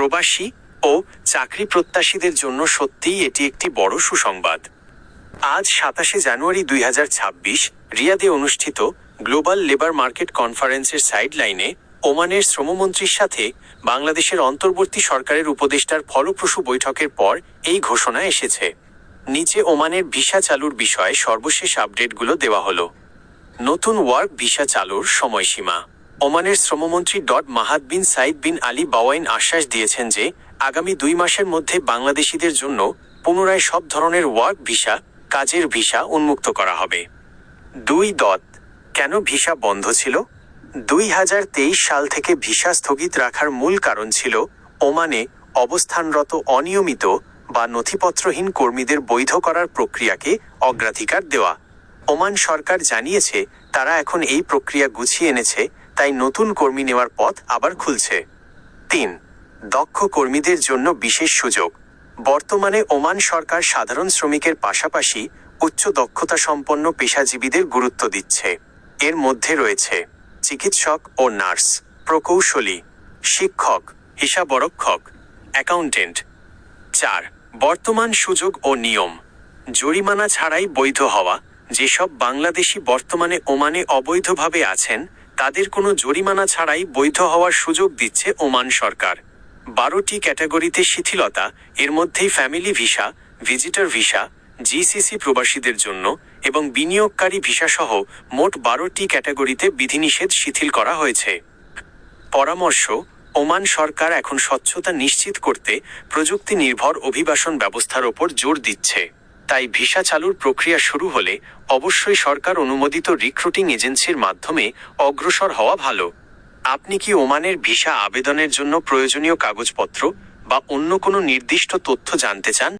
প্রবাসী ও চাকরি প্রত্যাশীদের জন্য সত্যিই এটি একটি বড় সুসংবাদ। আজ 27 জানুয়ারি 2026 রিয়াদে অনুষ্ঠিত গ্লোবাল লেবার মার্কেট কনফারেন্সের সাইডলাইনে ওমানের শ্রমমন্ত্রীর সাথে বাংলাদেশের অন্তর্বর্তী সরকারের উপদেষ্টার ফলপ্রসূ বৈঠকের পর এই ঘোষণা এসেছে। নিচে ওমানের ভিসা চালুর বিষয়ে সর্বশেষ আপডেটগুলো দেওয়া হলো। নতুন ওয়ার্ক ভিসা চালুর সময়সীমা। ওমানের শ্রমমন্ত্রী মাহাদ বিন সাইদ বিন আলী বাওয়াইন আশ্বাস দিয়েছেন যে আগামী 2 মাসের মধ্যে বাংলাদেশিদের জন্য পুনরায় সব ধরনের ওয়ার্ক ভিসা, কাজের ভিসা উন্মুক্ত করা হবে। 2. কেন ভিসা বন্ধ ছিল? 2023 সাল থেকে ভিসা স্থগিত রাখার মূল কারণ ছিল ওমানে অবস্থানরত অনিয়মিত বা নথিপত্রহীন কর্মীদের বৈধ করার প্রক্রিয়াকে অগ্রাধিকার দেওয়া। ওমান সরকার জানিয়েছে তারা এখন এই প্রক্রিয়া গুছিয়ে এনেছে, তাই নতুন কর্মী নেওয়ার পথ আবার খুলছে। 3. দক্ষ কর্মীদের জন্য বিশেষ সুযোগ। বর্তমানে ওমান সরকার সাধারণ শ্রমিকের পাশাপাশি উচ্চ দক্ষতা সম্পন্ন পেশাজীবীদের গুরুত্ব দিচ্ছে। এর মধ্যে রয়েছে চিকিৎসক ও নার্স, প্রকৌশলী, শিক্ষক, হিসাবরক্ষক, অ্যাকাউন্টেন্ট। 4. বর্তমান সুযোগ ও নিয়ম। জরিমানা ছাড়াই বৈধ হওয়া। যেসব বাংলাদেশি বর্তমানে ওমানে অবৈধভাবে আছেন তাদের কোনো জরিমানা ছাড়াই বৈধ হওয়ার সুযোগ দিচ্ছে ওমান সরকার। 12টি ক্যাটাগরিতে শিথিলতা, এর মধ্যেই family visa, visitor visa, GCC প্রবাসীদের জন্য এবং বিনিয়োগকারী ভিসা সহ মোট 12টি ক্যাটাগরিতে বিধিনিষেধ শিথিল করা হয়েছে। পরামর্শ: ওমান সরকার এখন স্বচ্ছতা নিশ্চিত করতে প্রযুক্তি নির্ভর অভিবাসন ব্যবস্থার ওপর জোর দিচ্ছে। তাই ভিসা চালুর প্রক্রিয়া শুরু হলে অবশ্যই সরকার অনুমোদিত রিক্রুটিং এজেন্সির মাধ্যমে অগ্রসর হওয়া ভালো। আপনি কি ওমানের ভিসা আবেদনের জন্য প্রয়োজনীয় কাগজপত্র বা অন্য কোনো নির্দিষ্ট তথ্য জানতে চান?